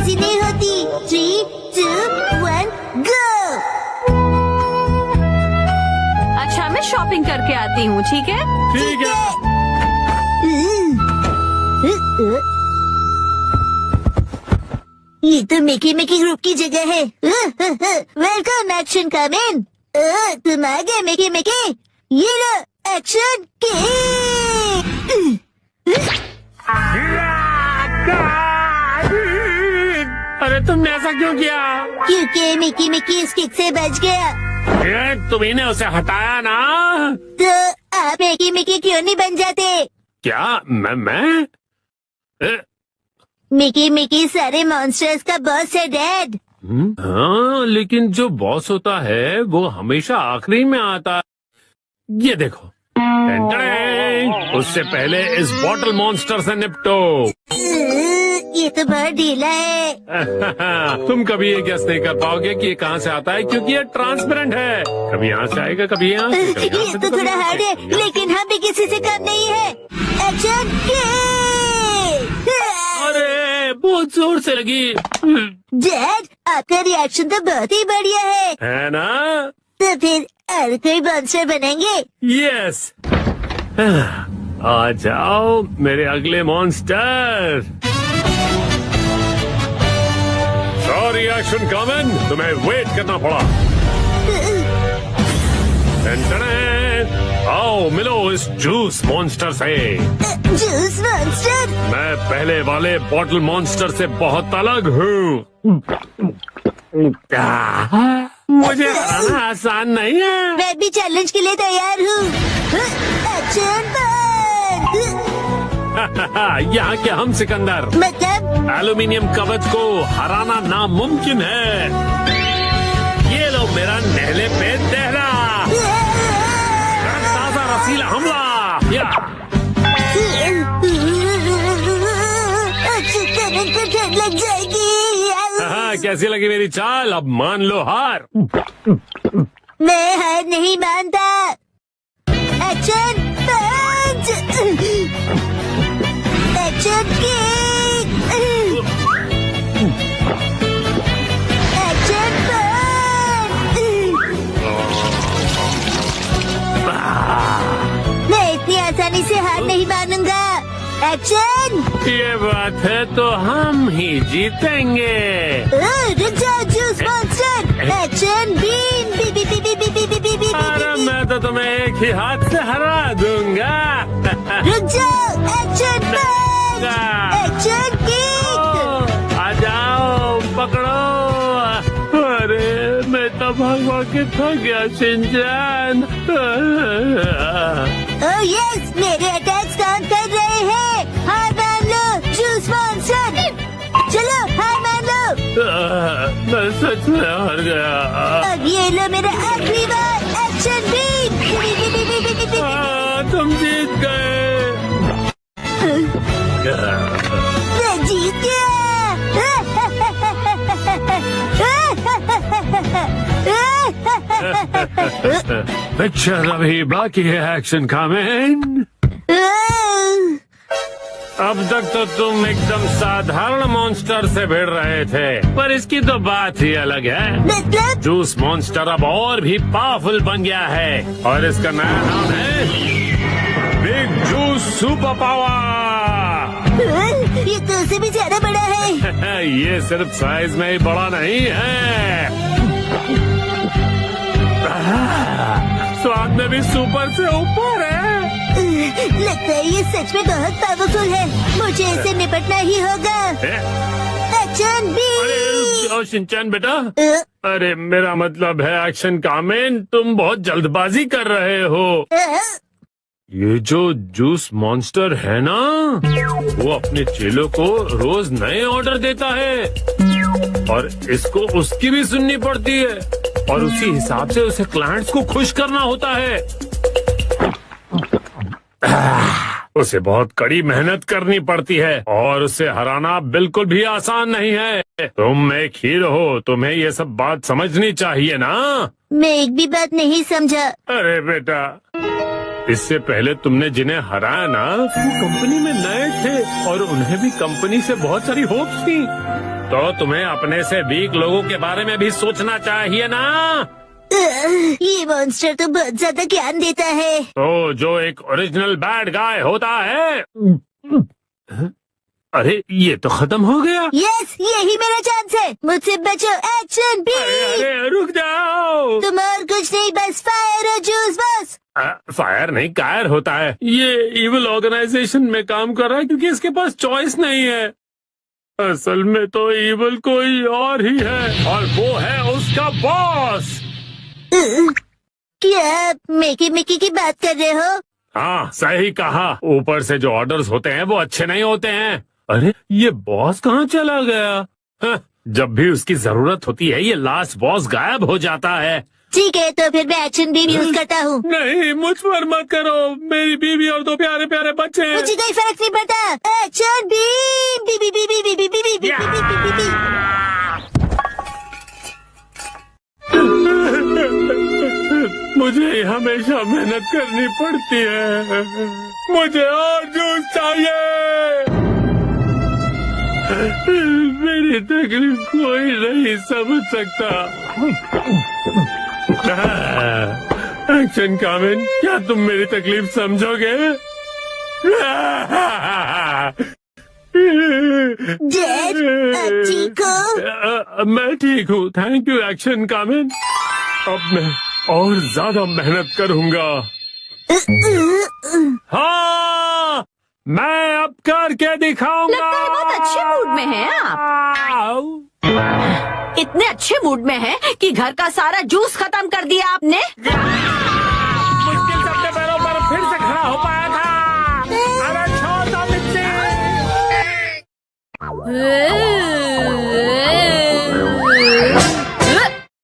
जल्दबाजी नहीं होती। 3, 2, 1 गो। अच्छा मैं शॉपिंग करके आती हूँ, ठीक है? ठीक है। ये तो मिकी मिकी ग्रुप की जगह है। वेलकम एक्शन कम इन। तुम आ गए मिकी मिकी। ये लो एक्शन के। अरे तुमने ऐसा क्यों किया? क्योंकि मिकी मिकी उस किक से बच गया। तुम्ही ने उसे हटाया ना? तो आप मिकी मिकी क्यों नहीं बन जाते? क्या मैं? मिकी मिकी सारे मॉन्स्टर्स का बॉस है डैड। हाँ, लेकिन जो बॉस होता है वो हमेशा आखिरी में आता है। ये देखो, उससे पहले इस बॉटल मॉन्स्टर से निपटो। ये तो बहुत ढीला है। तुम कभी ये गेस नहीं कर पाओगे कि ये कहाँ से आता है, क्योंकि ये ट्रांसपेरेंट है। कभी यहाँ से आएगा, कभी यहाँ से, कभी यहाँ ये से, तो थोड़ा हार्ड है, लेकिन हम भी किसी से कम नहीं है। एक्शन अरे बहुत जोर से लगी। डैड, आपका रिएक्शन तो बहुत ही बढ़िया है ना? तो फिर और कोई मॉन्स्टर बनेंगे? यस। आ जाओ मेरे अगले मॉन्स्टर। सॉरी एक्शन कॉमन, तुम्हें वेट करना पड़ा। आओ मिलो इस जूस मॉन्स्टर से। Juice monster? मैं पहले वाले बॉटल मॉन्स्टर से बहुत अलग हूँ। मुझे हराना आसान नहीं है। मैं भी चैलेंज के लिए तैयार हूँ। एक्शन यहाँ के हम सिकंदर, मतलब एल्यूमिनियम कवच को हराना नामुमकिन है। ये लो मेरा नहले पे दहरा ताजा रसीला हमला। या ठंड लग जाएगी। हाँ, कैसी लगी मेरी चाल? अब मान लो हार। मैं हार नहीं मानता। Action punch. Action kick. Action punch. मैं इतनी आसानी से हार नहीं मानूंगा। एक्शन। ये बात है तो हम ही जीतेंगे। रुक जाओ जूस मॉन्स्टर। Action beam. बी बी बी बी बी बी बी बी बी। अरे मैं तो तुम्हें एक ही हाथ से हरा दूंगा। रुक जाओ। Action punch. Action kick. आ जाओ, पकड़ो। अरे मैं तो भाग के थक गया शिनचैन। ओह यस, मेरे अटैक्स काम कर रहे हैं। हार मान लो जूस मॉन्स्टर। चलो हार मान लो। मैं सच में हार गया। अब ये लो मेरा आखिरी बार। Action beam. तुम जीत गए। मैं जीत गया। पिक्चर अभी बाकी है एक्शन कॉमेंट। अब तक तो तुम एकदम साधारण मॉन्स्टर से भिड़ रहे थे, पर इसकी तो बात ही अलग है। मतलब? जूस मॉन्स्टर अब और भी पावरफुल बन गया है और इसका नया नाम है बिग जूस सुपर पावर। ये तो उससे भी ज्यादा बड़ा है। ये सिर्फ साइज में ही बड़ा नहीं है, स्वाद में भी सुपर से ऊपर है। लगता है ये सच में बहुत पावरफुल है। मुझे इससे निपटना ही होगा। Action B. अरे शिनचैन बेटा, अरे मेरा मतलब है एक्शन कामेन, तुम बहुत जल्दबाजी कर रहे हो। ये जो जूस मॉन्स्टर है ना, वो अपने चेलों को रोज नए ऑर्डर देता है और इसको उसकी भी सुननी पड़ती है और उसी हिसाब से उसे क्लाइंट्स को खुश करना होता है। उसे बहुत कड़ी मेहनत करनी पड़ती है और उसे हराना बिल्कुल भी आसान नहीं है। तुम एक हीरो हो, तुम्हें ये सब बात समझनी चाहिए ना। मैं एक भी बात नहीं समझा। अरे बेटा, इससे पहले तुमने जिन्हें हराया ना, वो कंपनी में नए थे और उन्हें भी कंपनी से बहुत सारी होप्स थी। तो तुम्हें अपने से वीक लोगों के बारे में भी सोचना चाहिए ना। ये मॉन्स्टर तो बहुत ज्यादा ज्ञान देता है। तो जो एक ओरिजिनल बैड गाय होता है। अरे ये तो खत्म हो गया। यस, यही मेरा चांस है। मुझसे बचो, एक्शन बी। अरे रुक जाओ। तुम और कुछ नहीं, बस फायर और जूस बस। फायर नहीं, कायर होता है। ये इविल ऑर्गेनाइजेशन में काम कर रहा है क्योंकि इसके पास चॉइस नहीं है। असल में तो इविल कोई और ही है और वो है उसका बॉस। क्या आप मिकी मिकी की बात कर रहे हो? हाँ सही कहा। ऊपर से जो ऑर्डर्स होते हैं वो अच्छे नहीं होते हैं। अरे ये बॉस कहाँ चला गया? हाँ, जब भी उसकी जरूरत होती है ये लास्ट बॉस गायब हो जाता है। ठीक है, तो फिर मैं एक्शन बीम यूज करता हूँ। नहीं मुझ पर मत करो, मेरी बीवी और 2 प्यारे प्यारे बच्चे हैं। मुझे कोई फर्क नहीं पड़ता। एक्शन बीम, बी बी बी बी बी बी बी बी बी बी बी बी। मुझे हमेशा मेहनत करनी पड़ती है। मुझे और जूस चाहिए। मेरी तकलीफ कोई नहीं समझ सकता। एक्शन कामिन, क्या तुम मेरी तकलीफ समझोगे? डैड, आप ठीक हो? मैं ठीक हूँ, थैंक यू एक्शन कामिन। अब मैं और ज्यादा मेहनत करूँगा। हाँ, मैं अब करके दिखाऊंगा। लगता है बहुत अच्छे मूड में हैं आप। इतने अच्छे मूड में हैं कि घर का सारा जूस खत्म कर दिया आपने। मुश्किल से अपने पैरों पर फिर से खड़ा हो पाया था। अरे छोड़ दो मिट्टी।